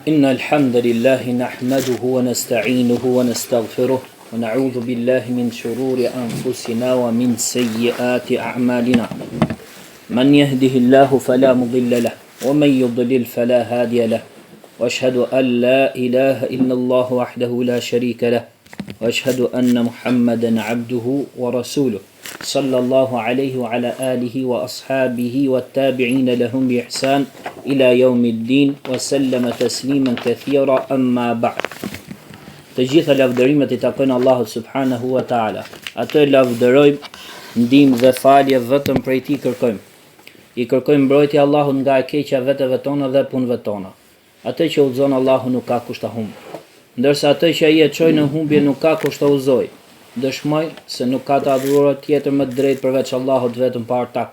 إن الحمد لله نحمده ونستعينه ونستغفره ونعوذ بالله من شرور أنفسنا ومن سيئات أعمالنا من يهده الله فلا مضل له ومن يضلل فلا هادي له وأشهد أن لا إله إلا الله وحده لا شريك له وأشهد أن محمدا عبده ورسوله صلى الله عليه وعلى آله وأصحابه والتابعين لهم بإحسان إلى يوم الدين وسلم تسليما كثيرا أما بعد. Të gjitha lavdërimet I takojnë Allahut subhanahu wa taala. Atë lavdërojmë, ndihmë dhe falje vetëm prej Tij kërkojmë. I kërkojmë mbrojtje Allahut nga e keqja veteve tona dhe punëve tona. Atë që udhëzon Allahu nuk ka kusht ta humb. Ndërsa atë që ai e çoi në humbje nuk ka kusht ta udhëzoj. Dëshmoj se nuk ka të adhuruar tjetër më drejt përveç Allahut vetëm pa ortak.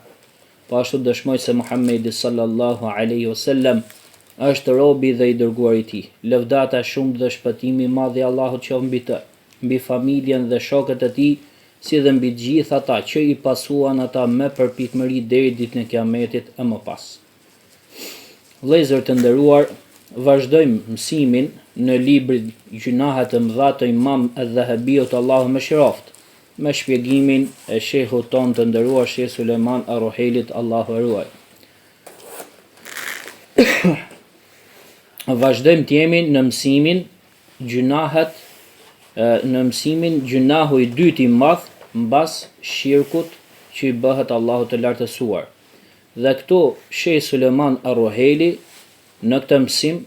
Po ashtu dëshmoj se Muhamedi sallallahu alaihi wasallam është robi dhe I dërguari I Tij. Lëvdata shumë dhe shpëtimi I madh I Allahut qoftë mbi të, mbi familjen dhe shokët e Tij, si dhe mbi gjithë ata që I pasuan ata me përpikmëri deri ditën e Kiametit e më pas. Vëllezër të nderuar, vazhdojmë mësimin në librin Gjunahet e mëdha të Imam al-Dhahabiut Allahu mëshiroft, me shpjegimin e shehut ton të nderuar Sheh Sulejman ar-Ruhailit Allahu e ruaj. Vazhdojmë të jemi në mësimin Gjunahet, në mësimin Gjunahu I dytë I madh mbas shirkut që I bëhet Allahut të lartësuar. Dhe këtu Sheh Sulejman ar-Ruhaili në këtë mësim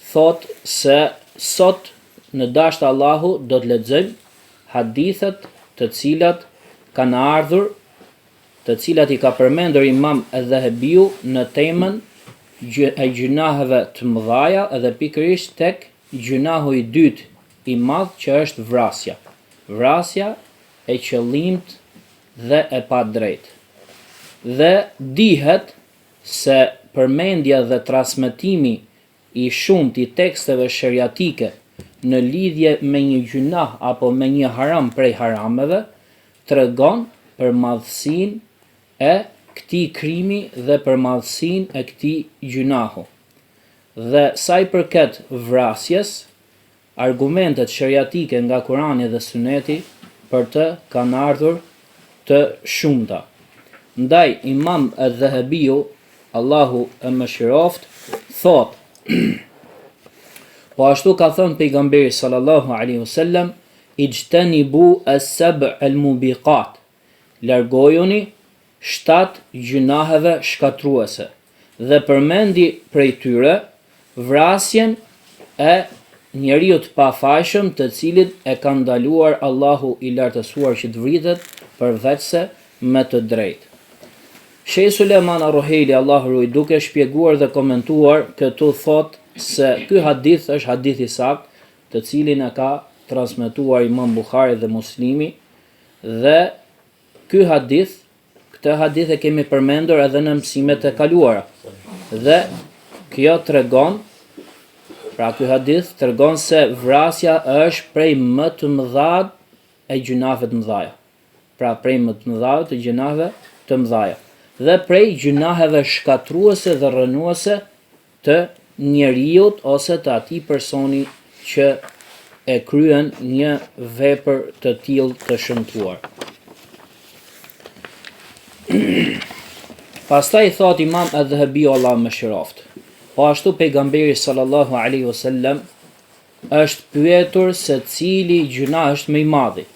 thot se sot në dashur Allahu do të lexojmë hadithet të cilat kanë ardhur, të cilat I ka përmendur Imam al-Dhahabiu në temën e gjunaheve të mëdhaja edhe pikërisht tek gjunahu I dytë I madh që është vrasja. Vrasja e qëllimt dhe e padrejtë. Dhe dihet se përmendja dhe transmetimi I shumt I teksteve sheriatike në lidhje me një gjunah apo me një haram prej harameve tregon për madhësinë e këtij krimi dhe për madhësinë e këtij gjunahu. Dhe sa I përket vrasjes, argumentet sheriatike nga Kurani dhe Suneti për të kanë ardhur të shumta. Ndaj Imam al-Dhahabiu Allahu e mëshiroft thot: po ashtu ka thënë pejgamberi sallallahu alaihi wasallam, ijtanibu as-sab' al-mubiqat, largojuni 7 gjunaheve shkatruese, dhe përmendi prej tyre vrasjen e njeriu të pafajshëm të cilit e ka ndaluar Allahu I lartësuar që të vritet përveçse me të drejtë. Sheh Sulejman ar-Ruhaili Allahu ruaj duke shpjeguar dhe komentuar këtu thot se ky hadith është hadith I sakt, të cilin e ka transmetuar Imam Buhari dhe Muslimi, dhe këtë hadith e kemi përmendur edhe në mësimet e kaluara. Dhe kjo tregon, ky hadith tregon se vrasja është prej më të mëdha e gjunave të mëdha. Prej më të mëdha të gjunave të mëdha. Dhe prej gjunaheve shkatruese dhe rënuese të njeriut ose të atij personi që e kryen një vepër të tillë të shëmtuar. Pastaj thot Imam al-Dhahabiu Allahu mëshiroft, po ashtu pejgamberi sallallahu alaihi wasallam është pyetur se cili gjuna është më I madhi.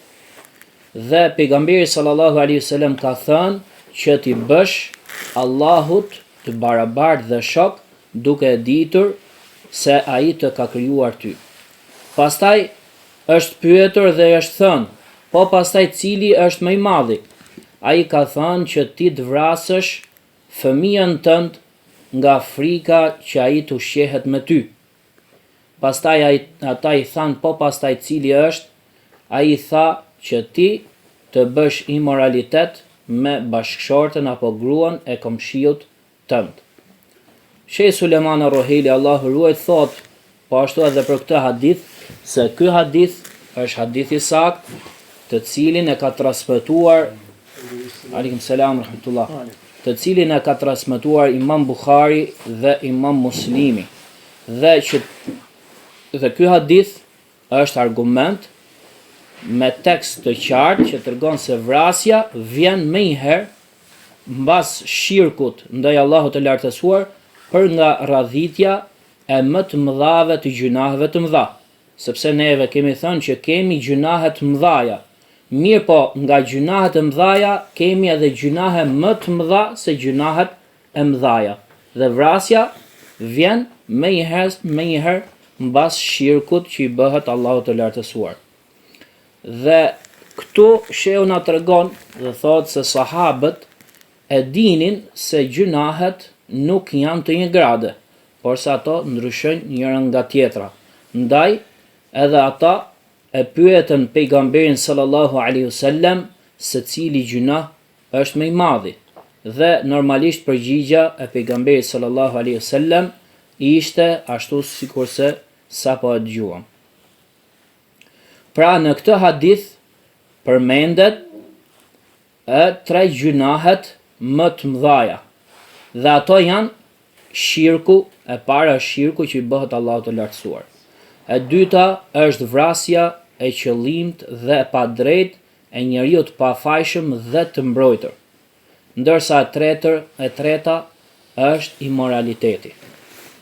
Dhe pejgamberi sallallahu alaihi wasallam ka thënë që ti bësh Allahut të barabartë dhe shok duke e ditur se ai të ka krijuar ty. Pastaj është pyetur dhe është thënë, po pastaj cili është më I madhi? Ai ka thënë që ti të vrasësh fëmijën tënd nga frika që ai të ushqehet me ty. Pastaj ata I thanë, po pastaj cili është? Ai tha që ti të bësh imoralitet me bashkëshortën apo gruan e komshiut tënd. Sheh Sulejman ar-Ruhaili Allahu ruaj thot, po ashtu edhe për këtë hadith, se ky hadith është hadith I sakt, të cilin e ka transmetuar Aleikum selam rahmetullah, të cilin e ka transmetuar Imam Buhari dhe Imam Muslimi. Dhe ky hadith është argument me tekst të qartë që tregon se vrasja vjen më një herë mbas shirkut ndaj Allahut të lartësuar për nga radhitja e më të mëdhave të gjunaheve të mëdha, sepse neve kemi thënë që kemi gjunahe të mëdhaja. Mirë po, nga gjunahet e mëdhaja kemi edhe gjunahe më të mëdha se gjunahet e mëdhaja. Dhe vrasja vjen më një herë mbas shirkut që i bëhet Allahut të lartësuar. Dhe këtu shehu na tregon dhe thotë se sahabët e dinin se gjunahet nuk janë të një grade, por se ato ndryshojnë njëra nga tjetra. Ndaj edhe ata e pyetën pejgamberin sallallahu alaihi wasallam se cili gjunah është më i madhi. Dhe normalisht përgjigja e pejgamberit sallallahu alaihi wasallam ishte ashtu sikurse sapo e dëgjuam. Pra në këtë hadith përmendet tre gjunahet më të mëdhaja. Dhe ato janë shirku, e para është shirku që i bëhet Allahut të lartësuar. E dyta është vrasja e qëllimt dhe e padrejtë e njeriu të pafajshëm dhe të mbrojtur. Ndërsa e treta është imoraliteti.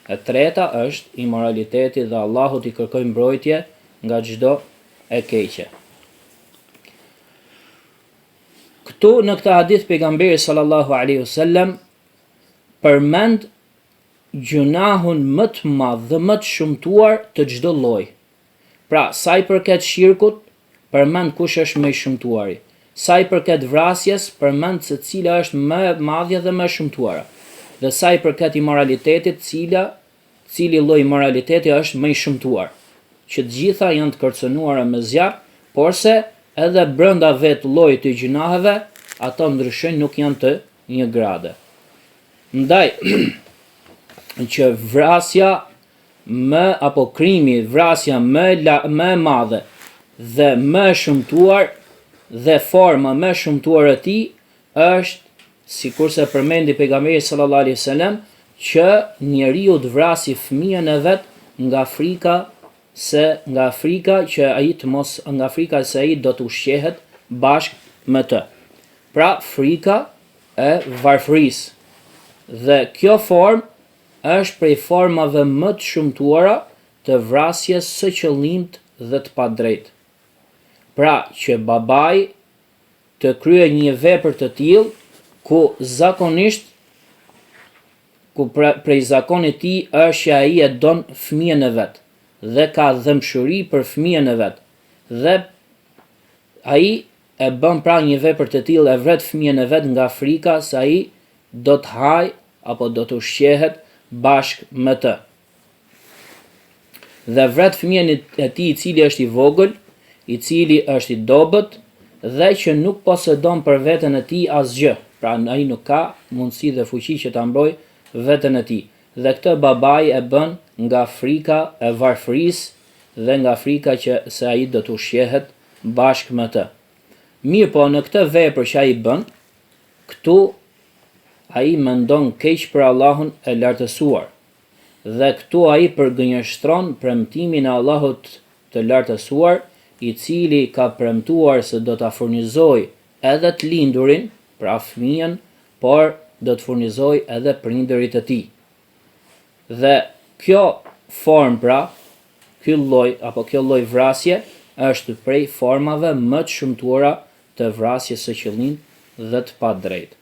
E treta është imoraliteti dhe Allahut i kërkoj mbrojtje nga çdo e keqe. Këtu në këtë hadith pejgamberi sallallahu alaihi wasallam përmend gjunahun më të madh dhe më të shumtuar të çdo lloji. Pra, sa i përket shirkut, përmend kush është më i shumtuari. Sa i përket vrasjes, përmend se cila është më e madhja dhe më e shumtuara. Dhe sa i përket imoralitetit, cili lloj moraliteti është më i shumtuar. Që të gjitha janë të kërcënuara me zjarr, porse edhe brenda vet llojit të gjunaheve, ato ndryshojnë, nuk janë të një grade. Ndaj që vrasja apo krimi, vrasja më e madhe dhe më e shumtuar dhe forma më e shumtuar e tij është, sikurse përmendi pejgamberi sallallahu alaihi wasallam, që njeriu të vrasë fëmijën e vet nga frika se ai do të ushqehet bashkë me të. Pra, frika e varfërisë. Dhe kjo formë është prej formave më të shumtuara të vrasjes së qëllimt dhe të padrejtë. Pra, që babai të kryej një vepër të tillë ku prej zakonit të tij është që ai e don fëmijën e vet dhe ka dëmshuri për fëmijën e vet. Dhe ai e bën pra një vepër të tillë, e vret fëmijën e vet nga frika se ai do të haj apo do të ushqehet bashkë me të. Dhe vret fëmijën e tij i cili është i vogël, i cili është i dobët dhe që nuk posedon për veten e tij asgjë. Pra ai nuk ka mundësi dhe fuqi që ta mbrojë veten e tij. Dhe këtë babai e bën nga frika e varfërisë dhe nga frika që se ai do të ushqehet bashkë me të. Mirë po, në këtë vepër që ai bën, këtu ai mendon keq për Allahun e lartësuar. Dhe këtu ai përgënjeshtron premtimin e Allahut të lartësuar, i cili ka premtuar se do ta furnizoj edhe të lindurin, pra fëmijën, por do të furnizoj edhe prindërit e tij. Dhe kjo formë, pra, ky lloj vrasje është prej formave më të shumtuara të vrasjes së qëllimit dhe të padrejtë.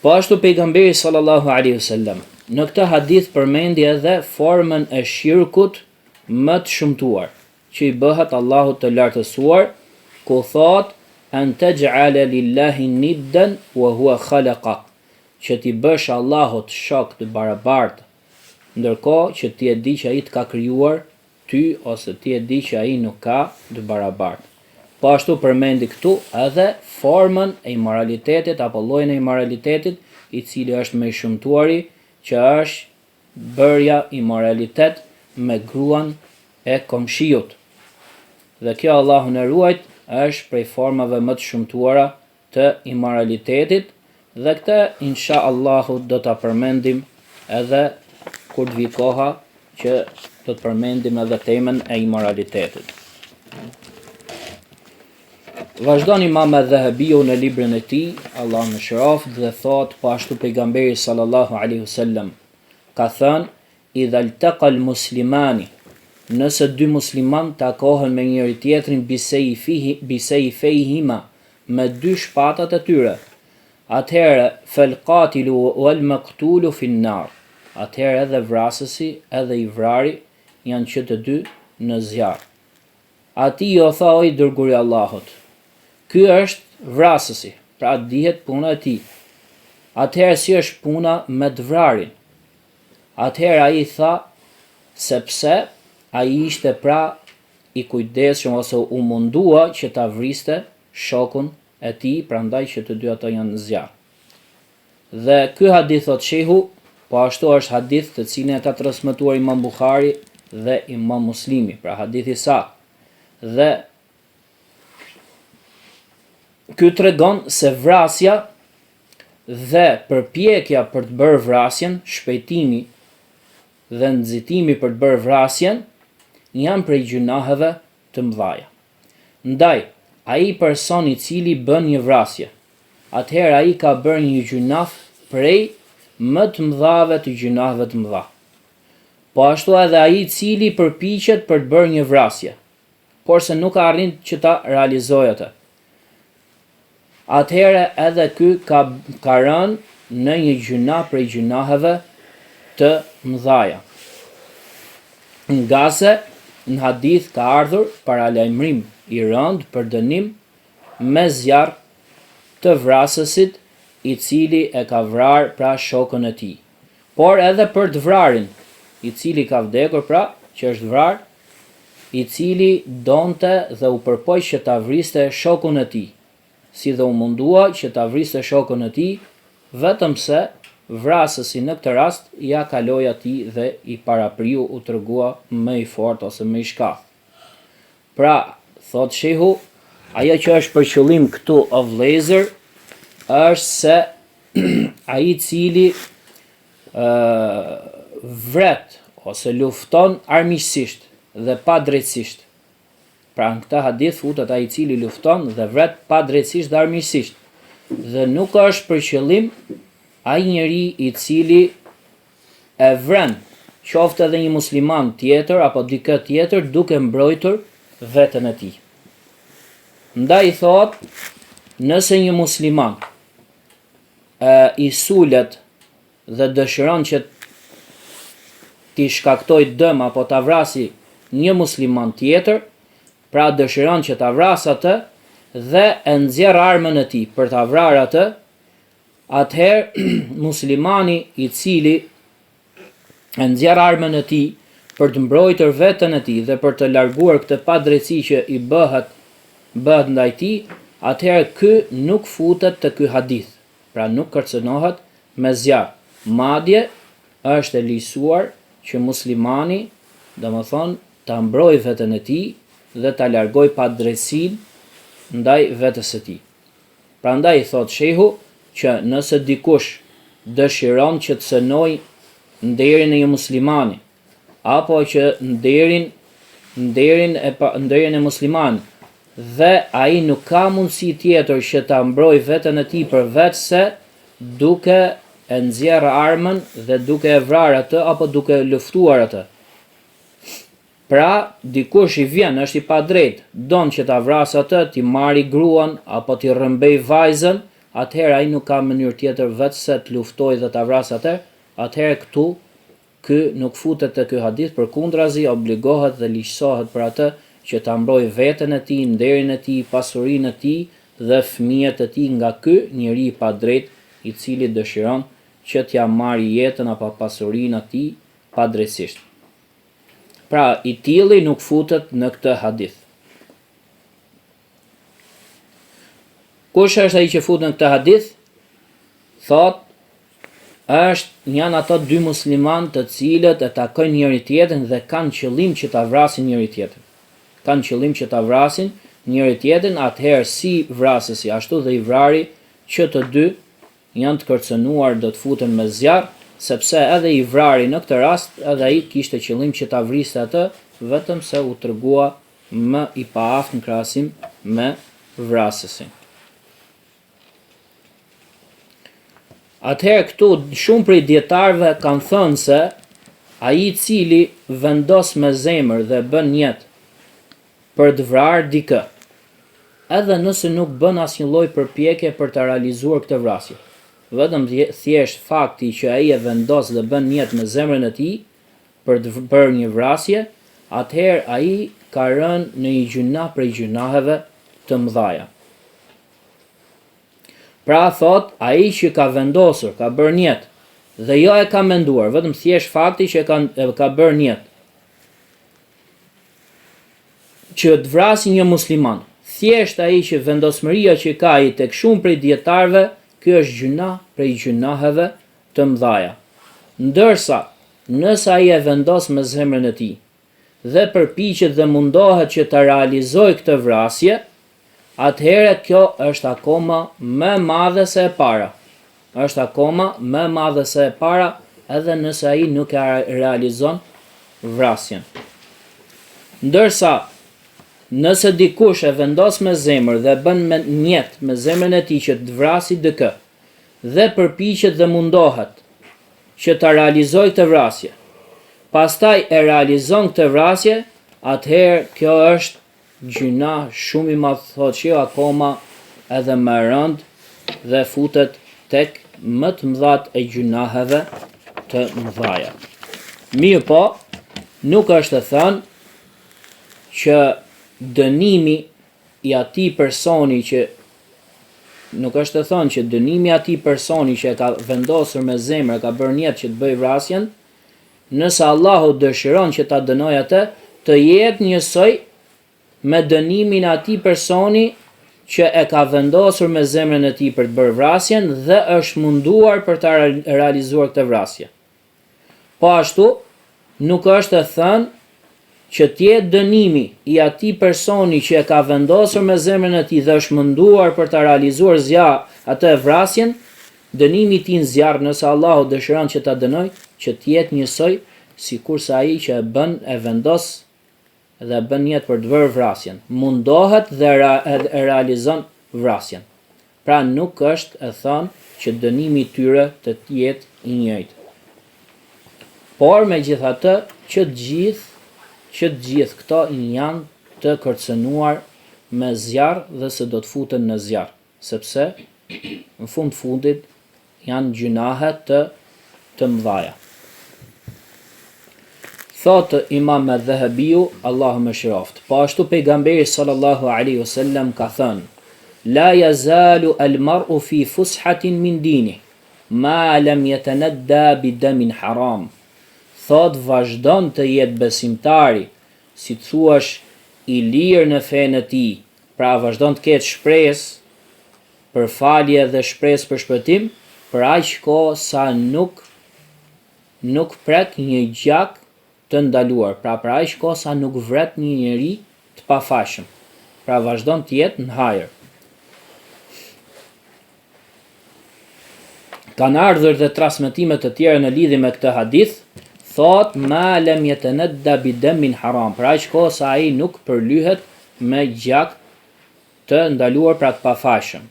Po ashtu pejgamberi sallallahu alaihi wasallam në këtë hadith përmendi edhe formën e shirkut më të shumtuar, që i bëhet Allahut të lartësuar, ku thot an taj'ala lillahi niddan wa huwa khalaqa, që ti bësh Allahut shok të barabartë, ndërkohë që ti e di që ai të ka krijuar ty ose ti e di që ai nuk ka të barabartë. Po ashtu përmendi këtu edhe formën e imoralitetit apo llojin e imoralitetit, i cili është më i shumtuari, që është bërja imoralitet me gruan e komshiut. Dhe kjo Allahu na ruajt është prej formave më të shumtuara të imoralitetit, dhe këtë insha Allahu do ta përmendim edhe kur të vi koha që do të përmendim edhe temën e imoralitetit. Vazhdon Imam Adh-Dhahabiu në librin e tij, Allah më shëroft, dhe thot, po ashtu pejgamberi sallallahu alaihi wasallam ka thënë: "Idha iltaqa al-muslimani", nëse dy musliman takohen me njëri tjetrin bisejfejhima, me dy shpatat e tyre, atëherë fel qatilu wal maqtulu fin nar, atëherë edhe vrasësi edhe i vrari janë që të dy në zjarr. Ati jo tha, o i dërguri Allahut, ky është vrasësi, pra dihet puna e tij. Atëherë si është puna me të vrarin? Atëherë ai tha, sepse ai ishte pra i kujdesshëm ose u mundua që ta vriste shokun e tij, prandaj që të dy ato janë në zjarr. Dhe ky hadith thot shehu, po ashtu është hadith të cilin e ka transmetuar Imam Buhari dhe Imam Muslimi, pra hadith i saktë. Dhe ky tregon se vrasja dhe përpjekja për të bërë vrasjen, shpejtimi dhe nxitimi për të bërë vrasjen, janë prej gjunaheve të mëdhaja. Ndaj, ai person i cili bën një vrasje, atëherë ai ka bërë një gjunaf prej më të mëdhave të gjunaheve të mëdha. Po ashtu edhe ai i cili përpiqet për të bërë një vrasje, por se nuk arrin që ta realizojë atë, atëherë edhe ky ka rënë në një gjuna prej gjunaheve të mëdhaja. Nga se në hadith ka ardhur paralajmërim i rënd për dënim me zjarr të vrasësit i cili e ka vrarë pra shokën e tij. Por edhe për të vrarin, i cili ka vdekur pra, që është vrarë, i cili donte dhe u përpoq që ta vriste shokun e tij, si dhe u mundua që ta vriste shokun e tij, vetëm se vrasësi në këtë rast ja kaloi atij dhe i parapriu u tregua më i fortë ose më i shkath. Pra, thot shehu, ajo që është për qëllim këtu o vëllezër, është se ai i cili vret ose lufton armiqësisht dhe pa drejtësisht. Pra në këtë hadith futet ai i cili lufton dhe vret pa drejtësisht dhe armiqësisht. Dhe nuk është për qëllim ai njeri i cili e vren, qoftë edhe një musliman tjetër apo dikë tjetër, duke mbrojtur veten e tij. Ndaj thot, nëse një musliman i sulet dhe dëshiron që t'i shkaktoj dëm apo t'a vrasi një musliman tjetër, pra dëshiron që t'a vras atë dhe e nxjerr armën e tij për t'a vrarë atë, atëherë muslimani i cili e nxjerr armën e tij për të mbrojtur veten e tij dhe për të larguar këtë padrejtësi që i bëhet ndaj tij, atëherë ky nuk futet te ky hadith, pra nuk kërcënohet me zjarr. Madje është e lejuar që muslimani, domethënë, ta mbrojë veten e tij dhe ta largoj padrejtësinë ndaj vetes së tij. Prandaj thot shehu që nëse dikush dëshiron që të cënojë nderin e një muslimani, apo që nderin e muslimanit, dhe ai nuk ka mundësi tjetër që ta mbrojë veten e tij përveç se duke e nxjerrë armën dhe duke e vrarë atë apo duke luftuar atë. Pra, dikush i vjen, është i padrejt, don që ta vrasë atë, t'i marri gruan apo t'i rrëmbej vajzën, atëherë ai nuk ka mënyrë tjetër vetë se të luftojë dhe ta vrasë atë, atëherë këtu ky nuk futet te ky hadith, përkundrazi obligohet dhe ligjësohet për atë që ta mbrojë veten e tij, nderin e tij, pasurinë e tij dhe fëmijët e tij nga ky njeri i padrejt i cili dëshiron që t'ja marrë jetën apo pasurinë e tij padrejtësisht. Pra, i tilli nuk futet në këtë hadith. Kush është ai që futet në këtë hadith? Thot, janë ato dy musliman të cilët e takojnë njëri tjetrin dhe kanë qëllim që ta vrasin njëri tjetrin. Atëherë si vrasësi ashtu dhe i vrari që të dy janë të kërcënuar do të futen me zjarr, sepse edhe i vrari në këtë rast, edhe ai kishte qëllim që ta vriste atë, vetëm se u tregua më i paaft në krahasim me vrasësin. Atëherë këtu shumë prej dietarëve kanë thënë se ai i cili vendos me zemër dhe bën jetë për të vrarë dikë, edhe nëse nuk bën asnjë lloj përpjekje për të realizuar këtë vrasje, vetëm thjesht fakti që ai e vendos dhe bën jetë me zemrën e tij për një vrasje, atëherë ai ka rënë në një gjuna prej gjunaheve të mëdhaja. Pra thot, ai që ka vendosur, ka bërë jetë, dhe jo e ka menduar, vetëm thjesht fakti që ka bërë jetë, që të vrasi një musliman, thjesht ai që vendosmëria që ka ai tek shumë prej dietarëve, ky është gjuna prej gjunaheve të mëdhaja. Ndërsa, nëse ai e vendos me zemrën e tij dhe përpiqet dhe mundohet që ta realizojë këtë vrasje, atëherë kjo është akoma më e madhe se e para. Është akoma më e madhe se e para, edhe nëse ai nuk e realizon vrasjen. Ndërsa, nëse dikush e vendos me zemër dhe bën jetë me zemrën e tij që të vrasi dikë, dhe përpiqet dhe mundohet që ta realizojë këtë vrasje, pastaj e realizon këtë vrasje, atëherë kjo është gjuna shumë i madh, thotë që akoma edhe më rënd dhe futet tek më të mëdhat e gjunaheve të mëdhaja. Mirë po, nuk është të thënë që dënimi i atij personi që nuk është të thënë që dënimi i atij personi që e ka vendosur me zemër, ka bërë jetë që të bëjë vrasjen, nëse Allahu dëshiron që ta dënojë atë, të jetë njësoj me dënimin e atij personi që e ka vendosur me zemrën e tij për të bërë vrasjen dhe është munduar për ta realizuar këtë vrasje. Po ashtu, nuk është të thënë që t'jetë dënimi i atij personi që e ka vendosur me zemrën e tij dhe është munduar për ta realizuar atë vrasjen, dënimi i tij në zjarr, nëse Allahu dëshiron që ta dënoj, që t'jetë njësoj sikurse ai që e vendos dhe bën jetë për të bërë vrasjen, mundohet dhe e realizon vrasjen. Pra nuk është e thënë që dënimi i tyre të jetë i njëjtë. Por megjithatë, që të gjithë këto janë të kërcënuar me zjarr dhe se do të futen në zjarr, sepse në fundit janë gjunahe të mëdhaja. Thotë Imam Adh-Dhahabiu, Allahu mëshiroft, po ashtu pejgamberi sallallahu alaihi wasallam ka thënë: La yazalu al-mar'u fi fushatin min dini, ma lam yatanadda bidamin haram. Thot, vazhdon të jetë besimtari, si të thuash i lirë në fenë e tij, pra vazhdon të ketë shpresë për falje dhe shpresë për shpëtim, për aq kohë sa nuk prek një gjak të ndaluar, pra për aq kohë sa nuk vret një njeri të pafashëm, pra vazhdon të jetë në hajër. Kanë ardhur dhe transmetime të tjera në lidhje me këtë hadith, thot ma lam yatanadda bidamin haram, pra aq kohë sa ai nuk përlyhet me gjak të ndaluar, pra të pafashëm.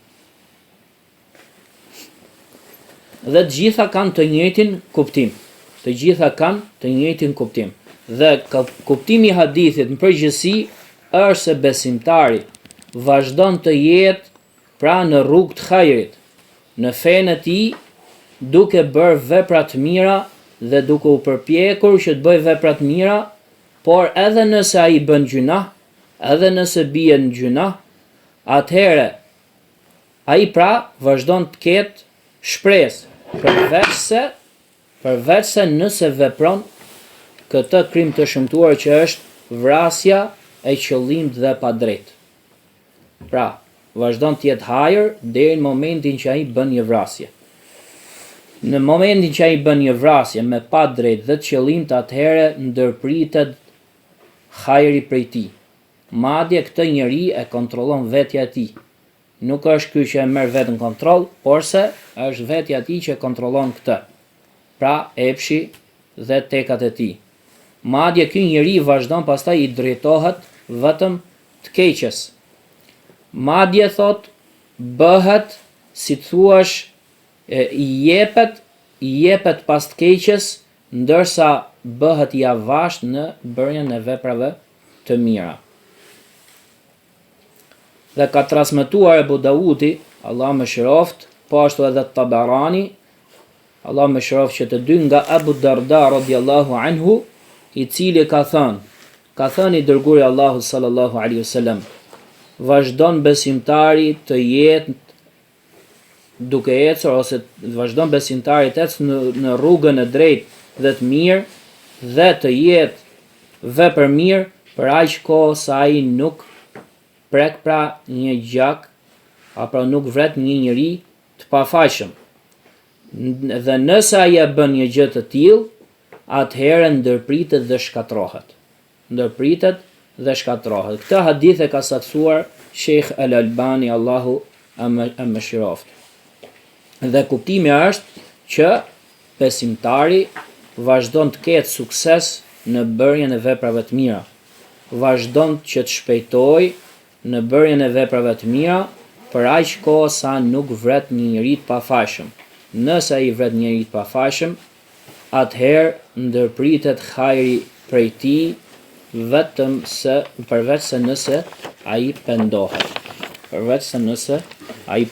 Dhe të gjitha kanë të njëjtin kuptim. Të gjitha kanë të njëjtin kuptim. Dhe kuptimi i hadithit në përgjithësi është se besimtari vazhdon të jetë pra në rrugë të hajrit, në fenë e tij, duke bërë vepra të mira dhe duke u përpjekur që të bëjë vepra të mira, por edhe nëse ai bën gjuna, edhe nëse bie në gjuna, atëherë ai pra vazhdon të ketë shpresë, përveç se nëse vepron këtë krim të shëmtuar që është vrasja e qëllimt dhe pa drejt. Pra, vazhdon të jetë hajër deri në momentin që ai bën një vrasje. Në momentin që ai bën një vrasje me pa drejt dhe të qëllimt, atëherë ndërpritet hajri prej tij. Madje këtë njeri e kontrollon vetja e tij. Nuk është ky që e merr vetën kontroll, porse është vetja e tij që kontrollon këtë. pra epshi dhe tekat e tij. Madje ky njeri vazhdon pastaj i drejtohet vetëm të keqes. Madje thot bëhet si thuash i jepet pas të keqes, ndërsa bëhet i avasht në bërjen e veprave të mira. Dhe ka transmetuar Ebu Daudi, Allah më shëroft, po ashtu edhe Tabarani, Allah më shëroft, që të dy nga Abu Darda radhiyallahu anhu, i cili ka thënë i dërguari Allahu sallallahu alaihi wasallam, vazhdon besimtari të jetë duke ecur, ose vazhdon besimtari të ecë në rrugën e drejtë dhe të mirë, dhe të jetë vepër mirë për aq kohë sa ai nuk prek pra një gjak, apo nuk vret një njeri të pafajshëm. Dhe nëse ai e bën një gjë të tillë, atëherë ndërpritet dhe shkatrohet. Këtë hadith e ka saktuar Sheikh Al-Albani, Allahu e mëshiroft. Dhe kuptimi është që besimtari vazhdon të ketë sukses në bërjen e veprave të mira. Vazhdon që të shpejtoj në bërjen e veprave të mira për aq kohë sa nuk vret një njeri të pafajshëm. Nëse ai vret një njeri të pafajshëm, atëherë ndërpritet hajri prej tij, përveç se nëse ai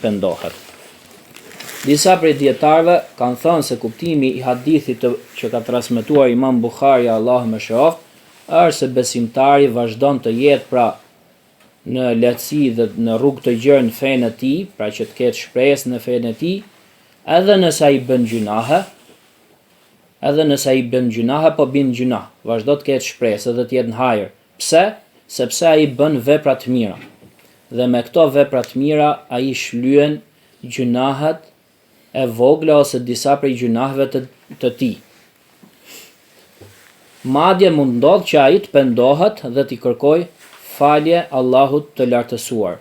pendohet. Disa prej dietarëve kanë thënë se kuptimi i hadithit që ka transmetuar Imam Buhari, Allahu më shëroft, është se besimtari vazhdon të jetë pra në lehtësi dhe në rrugë të gjerë në fenë e tij, pra që të ketë shpresë në fenë e tij, edhe nëse ai bën gjunahe, po bën gjunah, vazhdo të ketë shpresë dhe të jetë në hajër. Pse? Sepse ai bën vepra të mira. Dhe me këto vepra të mira ai shlyen gjunahet e vogla ose disa prej gjunaheve të tij. Madje mund ndodh që ai të pendohet dhe t'i kërkoj falje Allahut të lartësuar.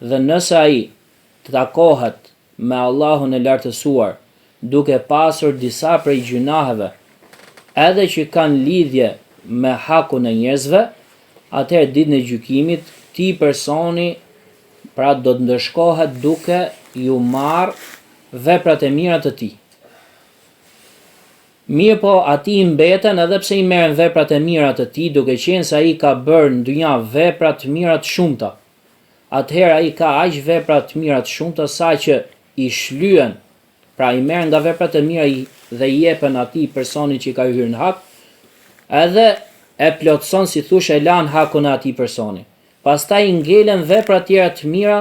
Dhe nëse ai të takohet me Allahun e lartësuar duke pasur disa prej gjunaheve, edhe që kanë lidhje me hakun e njerëzve, atëherë ditën e gjykimit këtij personi pra do të ndëshkohet duke ju marr veprat e mira të tij. Mirë po, ati i mbeten edhe pse i merren veprat e mira të tij, duke qenë se ai ka bërë në dynja vepra të mira të shumta. Atëherë ai ka aq vepra të mira të shumta sa që i shlyen, pra i merren nga veprat e mira dhe i jepen atij personi që ka hyrë në hak, edhe e plotson, si thosh, e lan hakun e atij personi. Pastaj ngelen vepra tjera të mira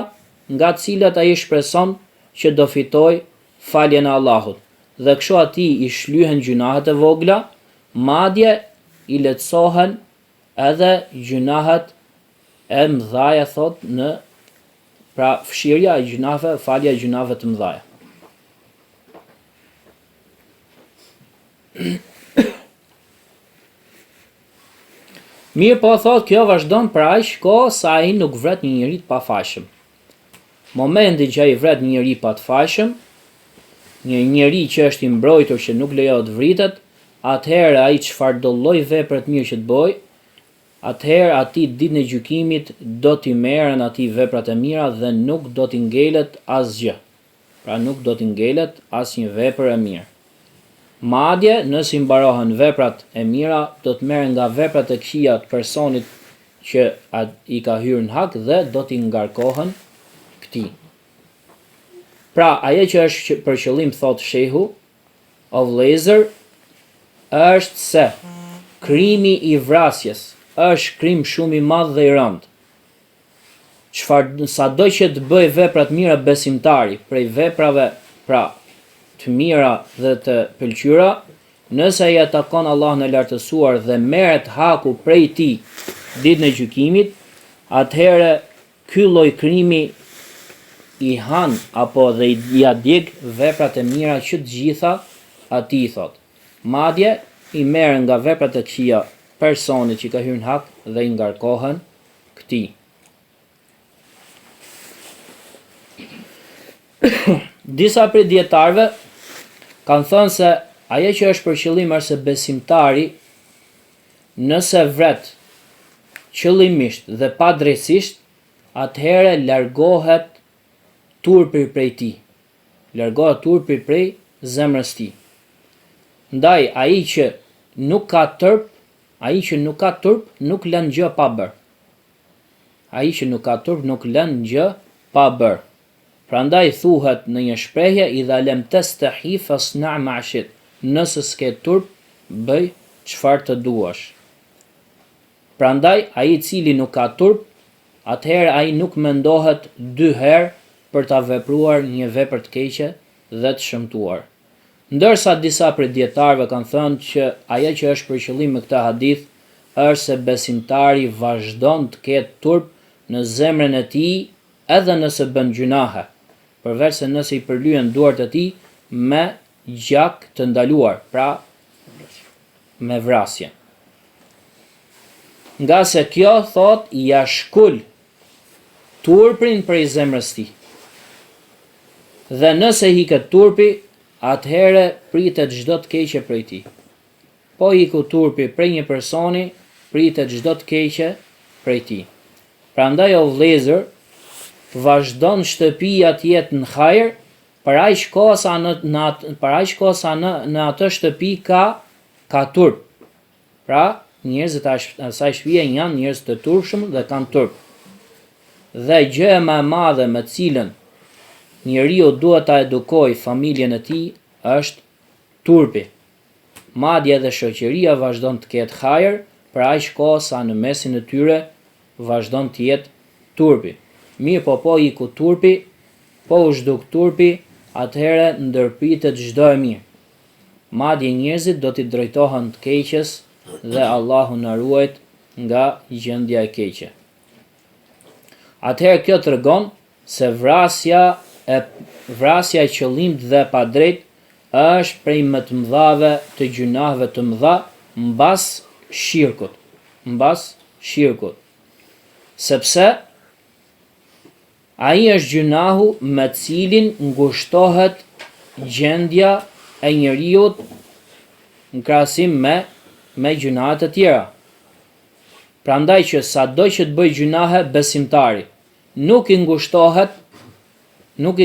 nga të cilat ai shpreson që do fitoj faljen e Allahut. Dhe kështu atij i shlyhen gjunahet e vogla, madje i lehtësohen edhe gjunahet e mëdhaja, thot, në pra fshirja e gjunave, falja e gjunave të mëdhaja. Mirë po, thot, kjo vazhdon për aq kohë sa ai nuk vret një njeri të pafajshëm. Momenti që ai vret një njeri pa të fajshëm, një njeri që është i mbrojtur që nuk lejohet vritet, atëherë ai çfarë do lloj vepre të mirë që të bëj, atëherë atij ditën e gjykimit do t'i merren atij veprat e mira dhe nuk do t'i ngelet asgjë. Pra nuk do t'i ngelet asnjë vepër e mirë. Madje nëse i mbarohen veprat e mira, do të merren nga veprat e këqija të personit që i ka hyrë në hak dhe do t'i ngarkohen këtij. Pra, ajo që është për qëllim, thot shehu, o vëllezër, është se krimi i vrasjes është krim shumë i madh dhe i rëndë. Sado që të bëj veprat mira besimtari, prej veprave pra të mira dhe të pëlqyera, nëse ai atakon Allahun e lartësuar dhe merret haku prej tij ditën e gjykimit, atëherë ky lloj krimi i han apo dhe i adjek veprat e mira që të gjitha atij, thot. Madje i merren nga veprat e këqija personit që ka hyrë në hak dhe i ngarkohen këtij. Disa prej dietarëve kanë thënë se Ajo që është për qëllim është se besimtari nëse vret qëllimisht dhe pa drejtësisht, atëherë largohet turpi prej tij. Largohet turpi prej zemrës tij. Ndaj ai që nuk ka turp, nuk lën gjë pa bër. Ai që nuk ka turp nuk lën gjë pa bër. Prandaj thuhet në një shprehje idha lam tastahi fasna' ma shit. Nëse s'ke turp, bëj çfarë të duash. Prandaj ai i cili nuk ka turp, atëherë ai nuk mendohet dy herë për ta vepruar një vepër të keqe dhe të shëmtuar. Ndërsa disa prej dietarëve kanë thënë që ajo që është për qëllim me këtë hadith është se besimtari vazhdon të ketë turp në zemrën e tij edhe nëse bën gjunahe, përveç se nëse i përlyen duart e tij me gjak të ndaluar, pra me vrasje. Nga se kjo thot ja shkul turpin prej zemrës tij. Dhe nëse hiket turpi, atëherë pritet çdo të keqe prej tij. Po hiku turpi prej një personi, pritet çdo të keqe prej tij. Prandaj o vëllezër, vazhdon shtëpia të jetë në hajër, për aq kohë sa në atë shtëpi ka turp. Pra, njerëzit e asaj shtëpie janë njerëz të turpshëm dhe kanë turp. Dhe gjëja më e madhe me cilën njeriu duhet ta edukojë familjen e tij është turpi. Madje edhe shoqëria vazhdon të ketë hajër për aq kohë sa në mesin e tyre vazhdon të jetë turpi. Mirë po iku turpi, po u zhduk turpi, atëherë ndërpritet çdo e mirë. Madje njerëzit do t'i drejtohen të keqes dhe Allahu na ruajt nga gjendja e keqe. Atëherë kjo tregon se vrasja e qëllimt dhe pa drejt është prej më të mëdhave të gjunaheve të mëdha mbas shirkut. Sepse ai është gjunahu me cilin ngushtohet gjendja e njeriut në krahasim me gjunahet e tjera. Prandaj që sado që të bëj gjunahe besimtari, nuk i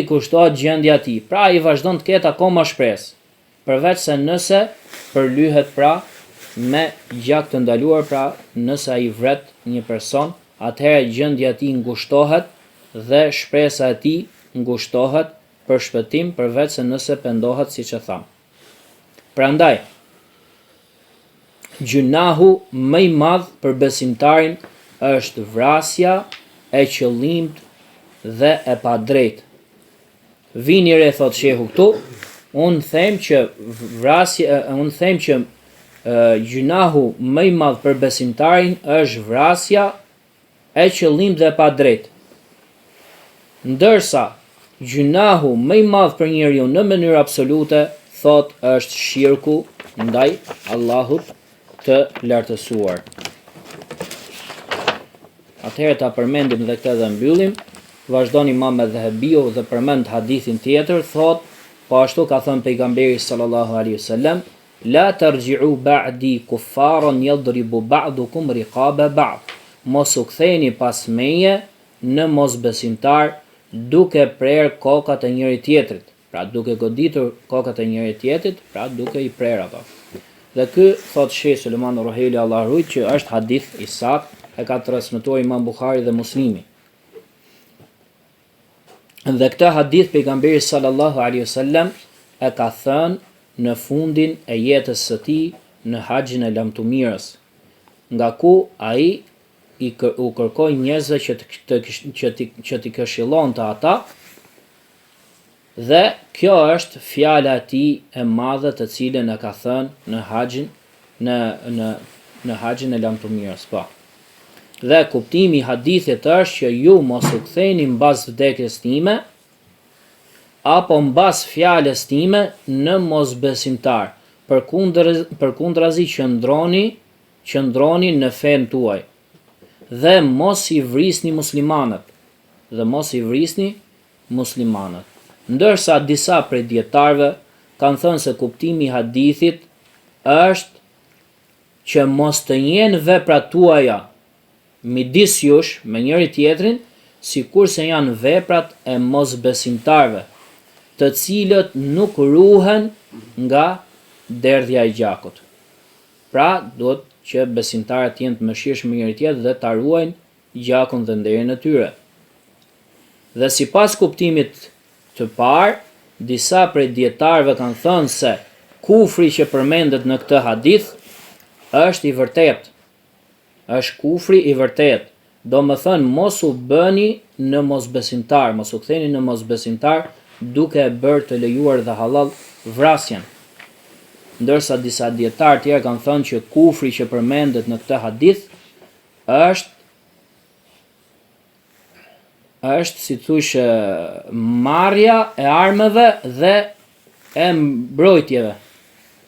kushtohet gjendja e tij. Pra ai vazhdon të ketë akoma shpresë, përveç se nëse përlyhet pra me gjak të ndaluar, pra nëse ai vret një person, atëherë gjendja e tij ngushtohet dhe shpresa e tij ngushtohet për shpëtim, përveç se nëse pendohet siç e tham. Prandaj gjunahu më i madh për besimtarin është vrasja e qëllimt dhe e padrejtë. Vini re thot shehu këtu, unë them që gjunahu më i madh për besimtarin është vrasja e qëllimt dhe e padrejtë. Ndërsa gjunahu më i madh për njeriu në mënyrë absolute thot është shirku ndaj Allahut të lartësuar. Atëherë ta përmendim dhe këtë dhe mbyllim. Vazhdon Imam Dhahbiu dhe përmend hadithin tjetër, thot, po ashtu ka thënë pejgamberi sallallahu alaihi wasallam, la tarji'u ba'di kuffaran yadribu ba'dukum riqaba ba'd. Mos u ktheni pas meje në mosbesimtar duke prerë kokat e njëri tjetrit, pra duke goditur kokat e njëri tjetrit, pra duke i prerë ato. Dhe ky thot Sheh Sulejman Roheli Allahu rujt që është hadith i saktë, e ka transmetuar Imam Buhari dhe Muslimi. Dhe këtë hadith pejgamberi sallallahu alaihi wasallam e ka thënë në fundin e jetës së tij në haxhin e lamtumirës, nga ku ai u kërkoi njerëzve që t'i këshillonte ata, dhe kjo është fjala e tij e madhe të cilën e ka thënë në haxhin e lamtumirës. Po. Dhe kuptimi i hadithit është që ju mos u ktheni mbas vdekjes time apo mbas fjalës time në mosbesimtar. Përkundrazi qëndroni në fen tuaj dhe mos i vrisni muslimanët. Ndërsa disa prej dietarëve kanë thënë se kuptimi i hadithit është që mos të jenë veprat tuaja midis jush me njëri tjetrin, sikurse janë veprat e mosbesimtarve, të cilët nuk ruhen nga derdhja e gjakut. Pra, duhet që besimtarët jenë të mëshirshëm me njëri tjetrin dhe ta ruajnë gjakun dhe nderin e tyre. Dhe sipas kuptimit të parë, disa prej dietarëve kanë thënë se kufri që përmendet në këtë hadith është i vërtetë. Është kufri i vërtetë. Do më thënë mos u bëni në mosbesimtar, mos u ktheni në mosbesimtar duke bërë të lejuar dhe halal vrasjen. Ndërsa disa dietarë tjerë kanë thënë që kufri që përmendet në këtë hadith është si thosh marrja e armëve dhe e mbrojtjeve.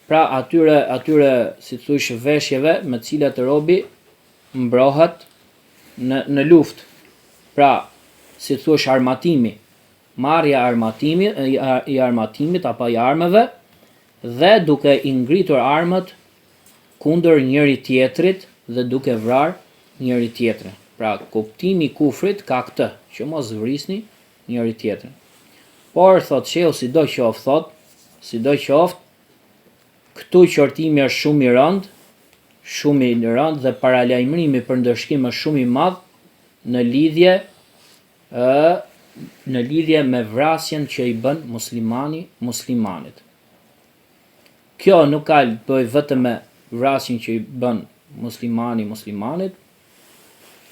Pra atyre si thosh veshjeve me të cilat robi mbrohet në luftë. Pra, si thosh armatimi, marrja i armatimit apo i armëve dhe duke i ngritur armët kundër njëri tjetrit dhe duke vrarë njëri tjetrin. Pra, kuptimi i kufrit ka këtë, që mos vrisni njëri tjetrin. Por thot shehu sido qoftë, këtu qortimi është shumë i rëndë dhe paralajmërimi për ndërshkim është shumë i madh në lidhje me vrasjen që i bën muslimani muslimanit. Kjo nuk ka të bëjë vetëm me vrasjen që i bën muslimani muslimanit,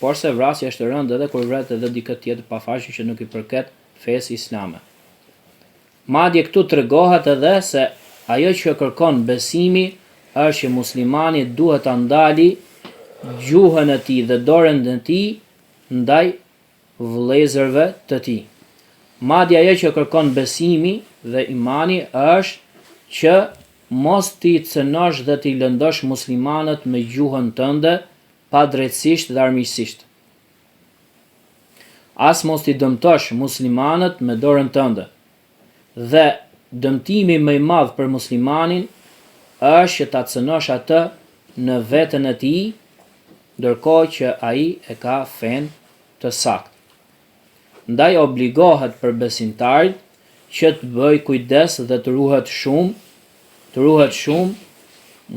por se vrasja është e rëndë edhe kur vret edhe dikë tjetër pafajshëm që nuk i përket fesë islame. Madje këtu tregohet edhe se ajo që kërkon besimi është që muslimani duhet ta ndali gjuhën e tij dhe dorën e tij ndaj vëllezërve të tij. Madje ajo që kërkon besimi dhe imani është që mos ti cënosh dhe ti lëndosh muslimanët me gjuhën tënde padrejtësisht dhe armiqësisht. As mos ti dëmtosh muslimanët me dorën tënde. Dhe dëmtimi më i madh për muslimanin është që ta cënosh atë në veten e tij, ndërkohë që ai e ka fen të saktë. Ndaj obligohet për besimtarit që të bëj kujdes dhe të ruhet shumë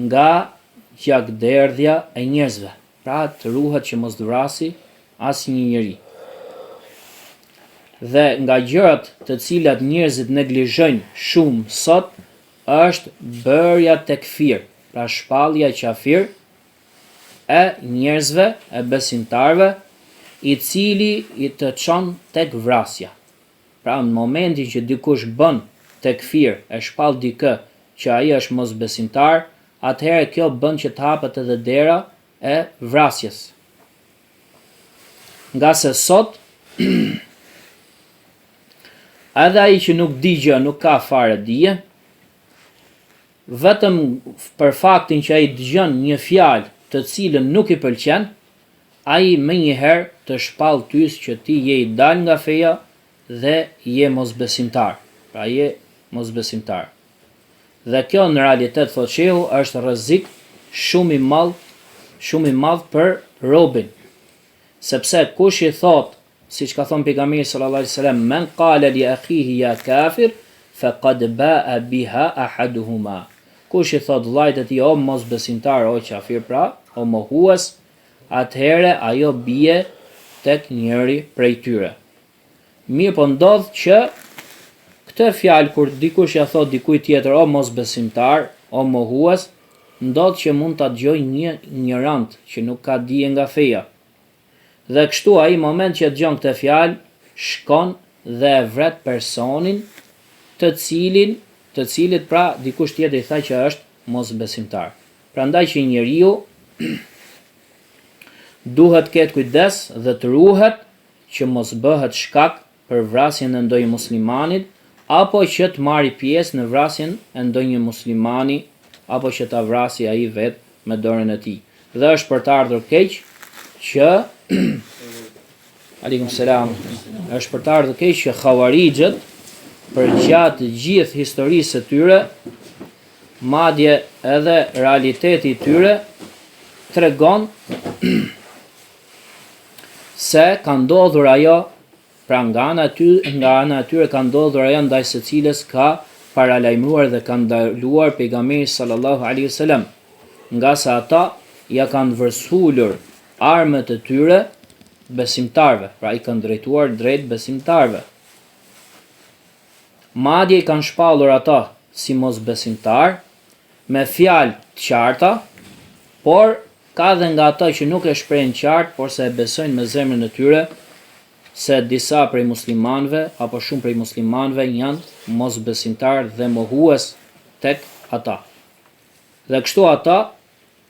nga gjakderdhja e njerëzve. Pra të ruhet që mos të vrasi asnjë njeri. Dhe nga gjërat të cilat njerëzit neglizhojnë shumë sot është bërja tekfir, pra shpallja e qafir e njerëzve, e besimtarve, i cili i të çon tek vrasja. Pra në momentin që dikush bën tekfir, e shpall dikë që ai është mosbesimtar, atëherë kjo bën që të hapet edhe dera e vrasjes. Nga se sot edhe ai që nuk di gjë, nuk ka fare dije, vetëm për faktin që ai dëgjon një fjalë të cilën nuk i pëlqen, ai menjëherë të shpall tys që ti je i dal nga feja dhe je mosbesimtar. Pra je mosbesimtar. Dhe kjo në realitet thot shehu është rrezik shumë i madh për robin. Sepse kush i thot, siç ka thënë pejgamberi sallallahu alajhi wasallam, men qala li akhihi ya kafir faqad ba'a biha ahaduhuma. Kush i thot vllajt e tij o mosbesimtar o kafir, pra o mohues, atëherë ajo bie tek njëri prej tyre. Mirë po ndodh që këtë fjalë kur dikush ja thot dikujt tjetër o mosbesimtar, o mohues, ndodh që mund ta dëgjojë një ignorant që nuk ka dije nga feja. Dhe kështu ai moment që dëgjon këtë fjalë, shkon dhe e vret personin të cilit pra dikush tjetër i tha që është mosbesimtar. Prandaj që njeriu duhet ketë kujdes dhe të ruhet që mos bëhet shkak për vrasjen e ndonjë muslimanit, apo që të marrë pjesë në vrasjen e ndonjë muslimani, apo që ta vrasi ai vetë me dorën e tij. Dhe është për të ardhur keq që Aleikum selam. Është për të ardhur keq që xhawarixhët për gjatë gjithë historisë së tyre, madje edhe realiteti i tyre tregon se ka ndodhur ajo, pra nga ana e tyre ka ndodhur ajo ndaj së cilës ka paralajmëruar dhe ka ndaluar pejgamberi sallallahu alaihi wasallam, nga sa ata ja kanë vërsulur armët e tyre besimtarve, pra i kanë drejtuar drejt besimtarve. Madje i kanë shpallur ata si mos besimtar me fjalë të qarta, por ka dhe nga ata që nuk e shprehin qartë, por se e besojnë me zemrën e tyre se disa prej muslimanëve apo shumë prej muslimanëve janë mos besimtar dhe mohues tek ata. Dhe kështu ata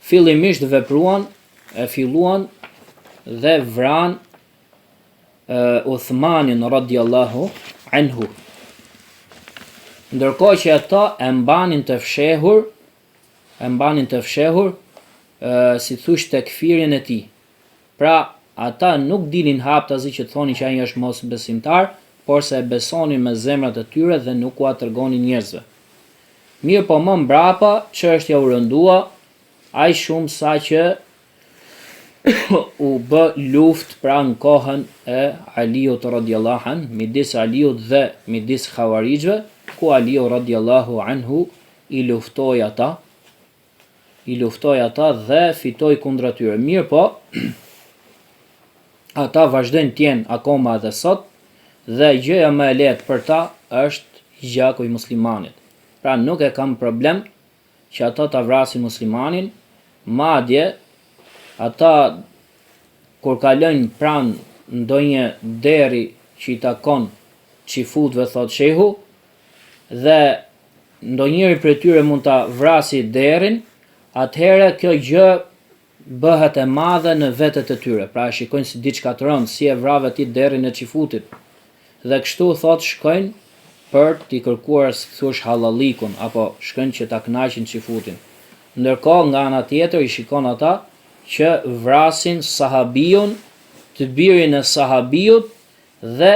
fillimisht filluan dhe vran Uthmanin radhiyallahu anhu. Ndërkohë që ata e mbanin të fshehur si thush tekfirin e tij. Pra ata nuk dilin haptazi që thonin që ai është mos besimtar, por se e besonin me zemrat e tyre dhe nuk ua tregonin njerëzve. Mirë po më mbrapa çështja u rëndua aq shumë sa që u bë luftë pra në kohën e Aliut radhiyallahu anhu, midis Aliut dhe midis Khawarijve, ku Aliu radhiyallahu anhu i luftoi ata dhe fitoi kundër tyre. Mirë po, ata vazhdojnë t'jenë akoma edhe sot, dhe gjëja më e lehtë për ta është gjaku i muslimanit. Pra nuk e kam problem që ata ta vrasin muslimanin, madje ata kur kalojnë pranë ndonjë deri që i takon çifutëve, thot shehu, dhe ndonjëri prej tyre mund ta vrasi derin, atëherë kjo gjë bëhet e madhe në vetët e tyre. Pra shikojnë si diçka të rëndë, si e vrave ti derin e çifutit. Dhe kështu thot shkojnë për t'i kërkuar si thush hallallikun, apo shkojnë që ta kënaqin çifutin. Ndërkohë nga ana tjetër i shikon ata që vrasin sahabiun, të birin e sahabiut dhe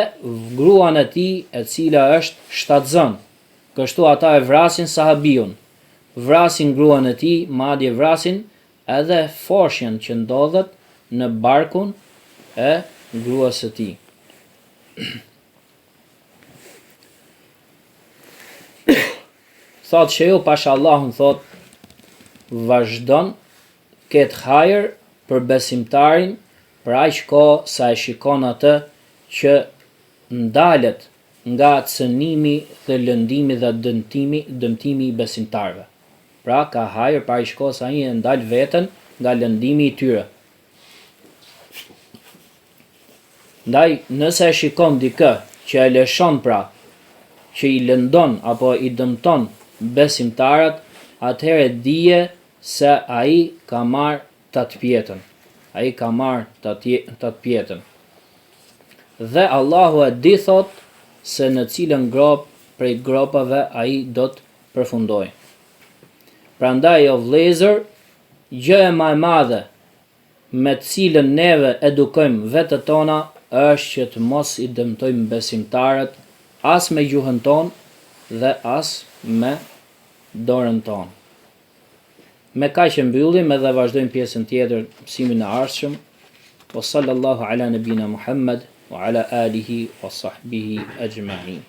gruan e tij e cila është shtatzën. Kështu ata e vrasin sahabiun, vrasin gruan e tij, madje vrasin edhe foshjen që ndodhet në barkun e gruas së tij. Thot shehu pashallahun, thot vazhdon ketë hajër për besimtarin për aq kohë sa e shikon atë që ndalet nga cënimi dhe lëndimi dhe dëmtimi i besimtarve. Pra ka hajër për aq kohë sa ai e ndal veten nga lëndimi i tyre. Ndaj nëse e shikon dikë që e lëshon pra që i lëndon apo i dëmton besimtarët, atëherë dije se ai ka marrë tatpjetën. Dhe Allahu e di thot se në cilën grop prej gropave ai do të përfundojë. Prandaj o vëllezër, gjë e më e madhe me të cilën neve edukojmë vetët tona është që të mos i dëmtojmë besimtarët as me gjuhën tonë dhe as me dorën tonë. Me kaq që mbyllim edhe vazhdojmë pjesën tjetër mësimin e ardhshëm. Wa sallallahu ala nabina Muhammad wa ala alihi wa sahbihi ajma'in.